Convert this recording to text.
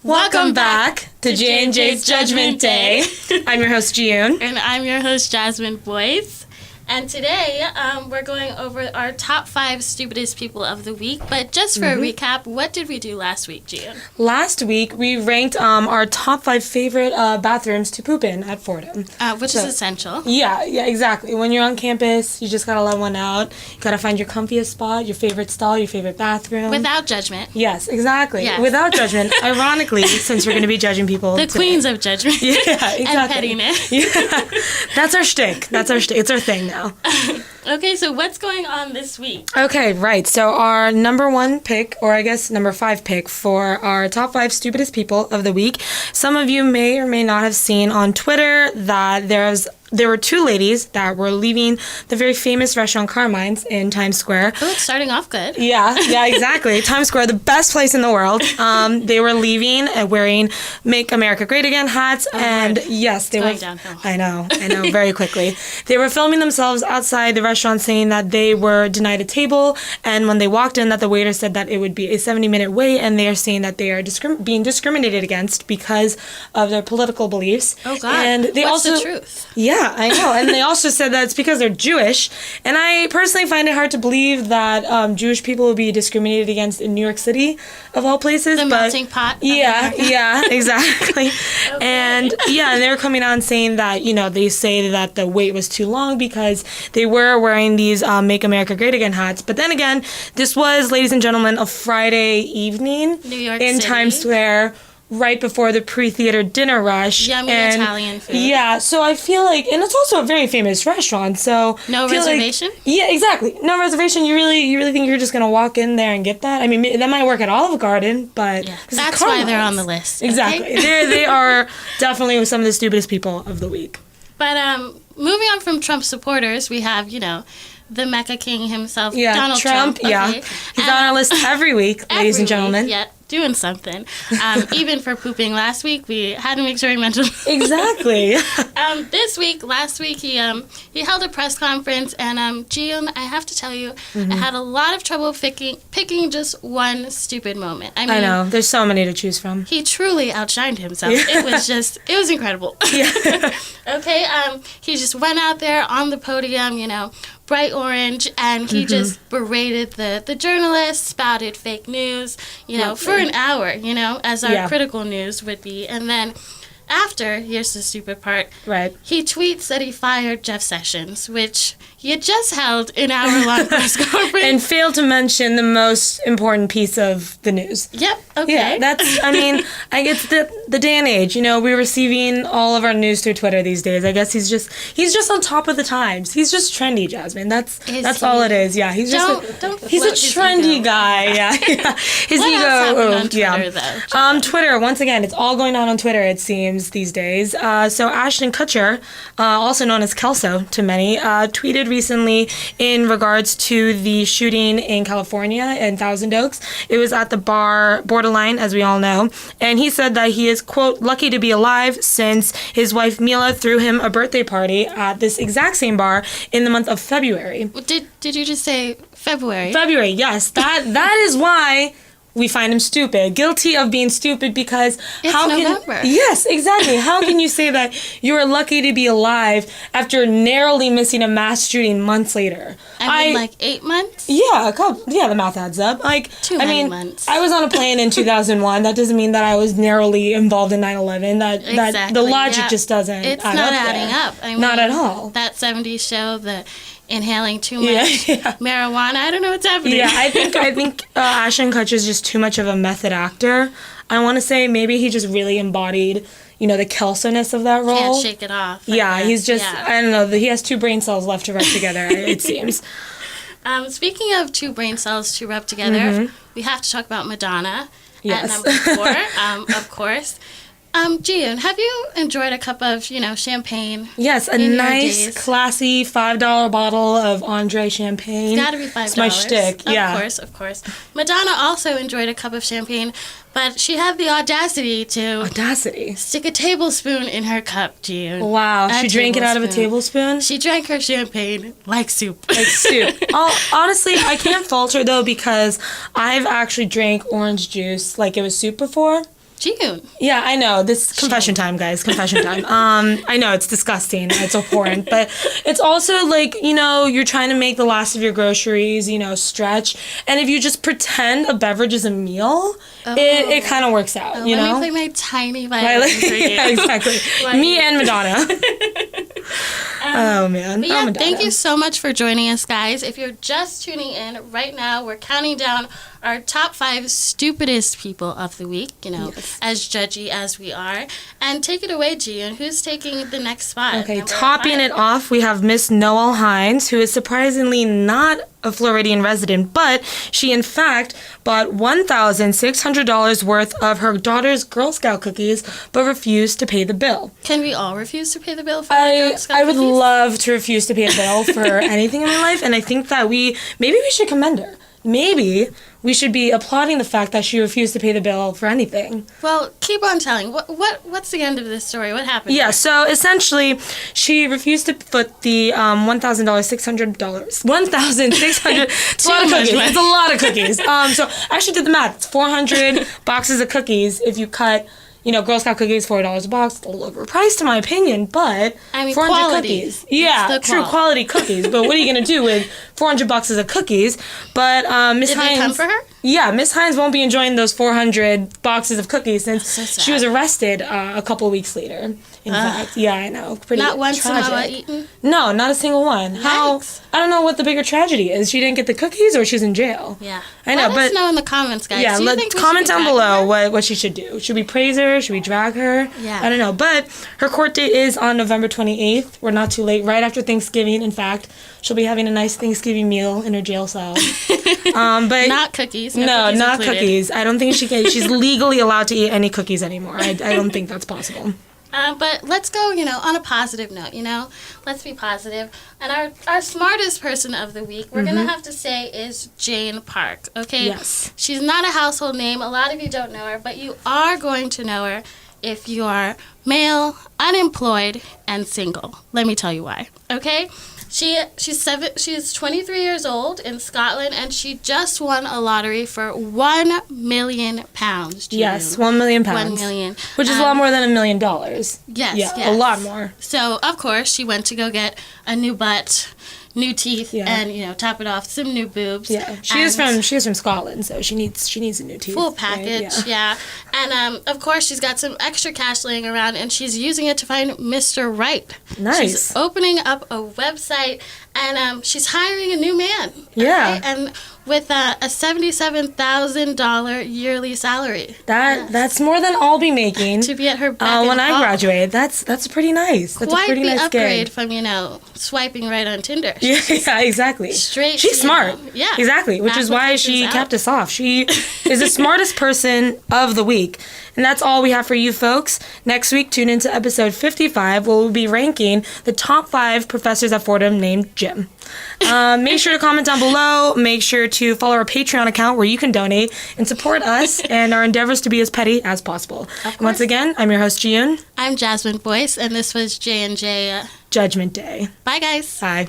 Welcome back to J&J's Judgment Day. I'm your host, Jiyoon. And I'm your host, Jasmin Boyce. And today, we're going over our top 5 stupidest people of the week. But just for a recap, what did we do last week, Jiyoon? Last week, we ranked our top 5 favorite bathrooms to poop in at Fordham. Which is essential. Yeah, exactly. When you're on campus, you just gotta let one out. You gotta find your comfiest spot, your favorite stall, your favorite bathroom. Without judgment. Yes, exactly. Yes. Without judgment. Ironically, since we're gonna be judging people The today. queens of judgment. Yeah, exactly. And pettiness. Yeah. That's our shtick. It's our thing now. Okay, so what's going on this week? Okay, right. So our number 1 pick, or I guess number 5 pick for our top 5 stupidest people of the week. Some of you may or may not have seen on Twitter that there were 2 ladies that were leaving the very famous restaurant Carmine's in Times Square. Oh, it's starting off good. Yeah, exactly. Times Square, the best place in the world. They were leaving wearing Make America Great Again hats. Yes, they were. Downhill. I know, very quickly. They were filming themselves outside the restaurant saying that they were denied a table. And when they walked in, that the waiter said that it would be a 70-minute wait. And they are saying that they are being discriminated against because of their political beliefs. Oh, God. And they What's also, the truth? Yeah, I know. And they also said that it's because they're Jewish. And I personally find it hard to believe that Jewish people will be discriminated against in New York City, of all places. The melting pot. Yeah, exactly. Okay. And they were coming out and saying that, they say that the wait was too long because they were wearing these Make America Great Again hats. But then again, this was, ladies and gentlemen, a Friday evening New York in City. Times Square, right before the pre-theater dinner rush. Yummy Italian food. Yeah, so I feel like, and it's also a very famous restaurant, so... No reservation? Yeah, exactly. No reservation. You really think you're just going to walk in there and get that? I mean, that might work at Olive Garden, but... Yeah. That's why they're on the list. Exactly. Okay? They are definitely some of the stupidest people of the week. But moving on from Trump supporters, we have, the Mecca King himself, Donald Trump. Okay. Yeah. He's on our list every week, ladies and gentlemen. Yeah, doing something. Even for pooping last week, we had to make sure he mentioned. Exactly. Last week, he held a press conference, and Jiyoon, I have to tell you, I had a lot of trouble picking just one stupid moment. I mean, I know. There's so many to choose from. He truly outshined himself. Yeah. It was incredible. Yeah. Okay, he just went out there on the podium, bright orange, and he just berated the journalists, spouted fake news, for an hour, as our critical news would be. And then after, here's the stupid part, right? He tweets that he fired Jeff Sessions, which he had just held an hour-long press conference. And failed to mention the most important piece of the news. Yep, okay. Yeah, I guess the day and age, we're receiving all of our news through Twitter these days. I guess he's just on top of the times. He's just trendy, Jasmine. That's all it is. Yeah, he's he's a trendy guy. Yeah. His what ego. Else happened on Twitter, though? Twitter, once again, it's all going on Twitter, it seems, these days. So Ashton Kutcher, also known as Kelso to many, tweeted recently in regards to the shooting in California in Thousand Oaks. It was at the bar Borderline, as we all know, and he said that he is, quote, lucky to be alive since his wife Mila threw him a birthday party at this exact same bar in the month of February. Did you just say February? February, yes. That is why we find him stupid, guilty of being stupid, because it's November. Yes, exactly. How can you say that you were lucky to be alive after narrowly missing a mass shooting months later? I mean, like 8 months? Yeah, the math adds up. Too many months. I was on a plane in 2001. That doesn't mean that I was narrowly involved in 9/11. That the logic just doesn't. It's not adding up. I mean, not at all. That 70s show, the inhaling too much marijuana. I don't know what's happening. Yeah, I think Ashton Kutcher is just too much of a method actor. I want to say maybe he just really embodied, the Kelso-ness of that role. Can't shake it off. He's just, I don't know, he has 2 brain cells left to rub together, it seems. Speaking of 2 brain cells to rub together, we have to talk about Madonna at number 4, of course. Jiyoon, have you enjoyed a cup of, champagne? Yes, a nice, classy $5 bottle of Andre champagne. It's got to be $5. It's my shtick, yeah. Of course. Madonna also enjoyed a cup of champagne, but she had the audacity to... stick a tablespoon in her cup, Jiyoon. Wow, she drank it out of a tablespoon? She drank her champagne like soup. Honestly, I can't fault her, though, because I've actually drank orange juice like it was soup before. Jiyoon. Yeah, I know. This confession time, guys. Confession time. I know it's disgusting. It's abhorrent, but it's also like, you know, you're trying to make the last of your groceries, you know, stretch, and if you just pretend a beverage is a meal, it kind of works out. You know. Let me play my tiny violin for you. Yeah, exactly. Me and Madonna. Oh man. But yeah, thank you so much for joining us, guys. If you're just tuning in right now, we're counting down our top 5 stupidest people of the week, you know, as judgy as we are. And take it away, Jiyoon. Who's taking the next spot? Okay, topping it off, we have Miss Noelle Hines, who is surprisingly not a Floridian resident, but she in fact bought $1,600 worth of her daughter's Girl Scout cookies, but refused to pay the bill. Can we all refuse to pay the bill for Girl Scout I would cookies? love to refuse to pay a bill for anything in my life, and I think that maybe we should commend her. Maybe we should be applauding the fact that she refused to pay the bill for anything. Well, keep on telling. What's the end of this story? What happened? Yeah, so essentially, she refused to put the $1,600. $1,600. It's a lot of cookies. It's a lot of cookies. So I actually did the math. It's 400 boxes of cookies if you cut. You know, Girl Scout cookies, $4 a box. It's a little overpriced, in my opinion, but I mean, 400 quality. cookies. Yeah, true quality cookies. But what are you going to do with 400 boxes of cookies? But Miss Hines... Did they come for her? Yeah, Miss Hines won't be enjoying those 400 boxes of cookies since she was arrested a couple weeks later. In fact, yeah, I know. Pretty not one tragic. Samoa eaten? No, not a single one. How? I don't know what the bigger tragedy is. She didn't get the cookies, or she's in jail. Yeah, I know. Let us know in the comments, guys. Yeah, comment down below what she should do. Should we praise her? Should we drag her? Yeah, I don't know. But her court date is on November 28th. We're not too late. Right after Thanksgiving, in fact, she'll be having a nice Thanksgiving meal in her jail cell. But not cookies. No, not cookies. I don't think she can. She's legally allowed to eat any cookies anymore. I don't think that's possible. But let's go, you know, on a positive note, you know. Let's be positive. And our smartest person of the week, we're going to have to say, is Jane Park, okay? Yes. She's not a household name. A lot of you don't know her, but you are going to know her if you are male, unemployed, and single. Let me tell you why, okay? She's 23 years old in Scotland, and she just won a lottery for £1 million. Yes, £1 million. £1 million. Which is a lot more than $1 million. Yes, yeah, yes. A lot more. So, of course, she went to go get a new butt, new teeth, and, you know, top it off, some new boobs. Yeah, she is from Scotland, so she needs a new teeth. Full package, right? Yeah. And, of course, she's got some extra cash laying around, and she's using it to find Mr. Right. Nice. She's opening up a website, and she's hiring a new man. Yeah. Okay? And with a $77,000 yearly salary. That's more than I'll be making to be at her when I graduate. That's pretty nice. That's quite a pretty the nice upgrade gig. from, you know, swiping right on Tinder. Yeah, exactly. Straight. She's smart. Yeah, exactly. Which is why she kept us off. She is the smartest person of the week. And that's all we have for you folks. Next week, tune into episode 55, where we'll be ranking the top 5 professors at Fordham named Jim. Make sure to comment down below. Make sure to follow our Patreon account where you can donate and support us and our endeavors to be as petty as possible. And once again, I'm your host, Jiyoon. I'm Jasmin Boyce, and this was J&J Judgment Day. Bye, guys. Bye.